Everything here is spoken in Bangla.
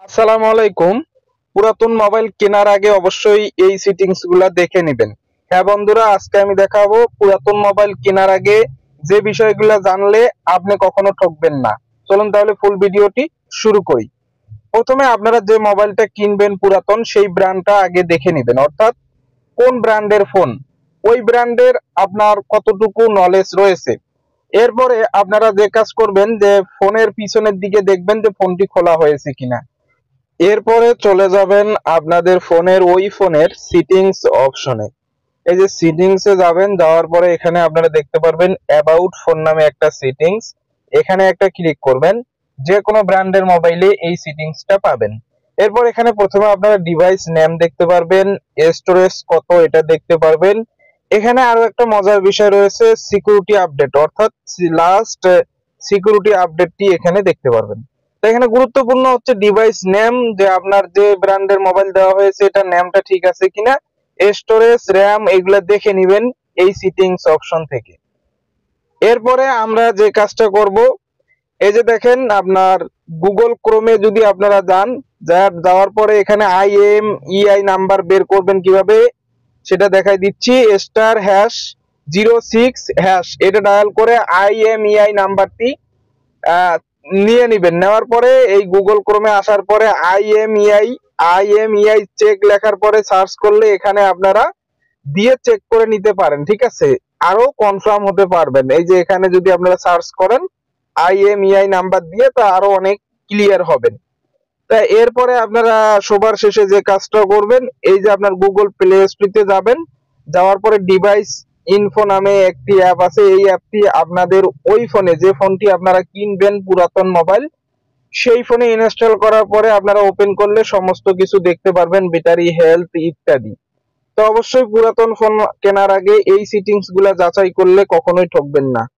আসসালামু আলাইকুম। পুরাতন মোবাইল কেনার আগে অবশ্যই এই সেটিংস গুলা দেখে নেবেন। হ্যাঁ বন্ধুরা, আজকে আমি দেখাবো পুরাতন মোবাইল কেনার আগে যে বিষয়গুলো জানলে আপনি কখনো ঠকবেন না। চলুন তাহলে ফুল ভিডিওটি শুরু করি। প্রথমে আপনারা যে মোবাইলটা কিনবেন পুরাতন, সেই ব্র্যান্ডটা আগে দেখে নেবেন, অর্থাৎ কোন ব্র্যান্ডের ফোন, ওই ব্র্যান্ডের আপনার কতটুকু নলেজ রয়েছে। এরপরে আপনারা যে কাজ করবেন, যে ফোনের পিছনের দিকে দেখবেন যে ফোনটি খোলা হয়েছে কিনা। এরপরে চলে যাবেন আপনাদের ফোনের সিটিংস অপশনে। এই যে সিটিংস এ যাবেন, যাওয়ার পরে এখানে আপনারা দেখতে পারবেন অ্যাবাউট ফোন নামে একটা সিটিংস। এখানে একটা ক্লিক করবেন। যে কোনো ব্র্যান্ডের মোবাইলে এই সিটিংসটা পাবেন। এরপর এখানে প্রথমে আপনারা ডিভাইস নেম দেখতে পারবেন, স্টোরেজ কত এটা দেখতে পারবেন। এখানে আরো একটা মজার বিষয় রয়েছে, সিকিউরিটি আপডেট, অর্থাৎ লাস্ট সিকিউরিটি আপডেটটি এখানে দেখতে পারবেন। তো এখানে গুরুত্বপূর্ণ হচ্ছে ডিভাইস নেম, যে আপনার যে ব্র্যান্ডের মোবাইল দেওয়া হয়েছে এটা নেমটা ঠিক আছে কিনা। স্টোরেজ, র্যাম এগুলা দেখে নেবেন এই সিটিংস অপশন থেকে। এরপরে আমরা যে কাজটা করব, এই যে দেখেন আপনার গুগল ক্রোমে যদি আপনারা যাওয়ার পরে এখানে IMEI নাম্বার বের করবেন কিভাবে সেটা দেখাই দিচ্ছি। *#06# এটা ডায়াল করে IMEI নাম্বারটি নিয়ে নিবেন। নেওয়ার পরে এই গুগল ক্রোমে আসার পরে আইএমইআই চেক লেখার পরে সার্চ করলে এখানে আপনারা দিয়ে চেক করে নিতে পারেন, ঠিক আছে, আরো কনফার্ম হতে পারবেন। এই যে এখানে যদি আপনারা সার্চ করেন IMEI নাম্বার দিয়ে, তা আরো অনেক ক্লিয়ার হবেন। তা এরপরে আপনারা সবার শেষে যে কাজটা করবেন, এই যে আপনার গুগল প্লে স্টোরে যাবেন। যাওয়ার পরে ডিভাইস ইনফো নামে একটি অ্যাপ আছে। এই অ্যাপটি আপনাদের ওই ফোনে, যে ফোনটি আপনারা কিনবেন পুরাতন মোবাইল, সেই ফোনে ইনস্টল করার পরে আপনারা ওপেন করলে সমস্ত কিছু দেখতে পারবেন, ব্যাটারি হেলথ ইত্যাদি। তো অবশ্যই পুরাতন ফোন কেনার আগে এই সেটিংস গুলা যাচাই করলে কখনোই ঠকবেন না।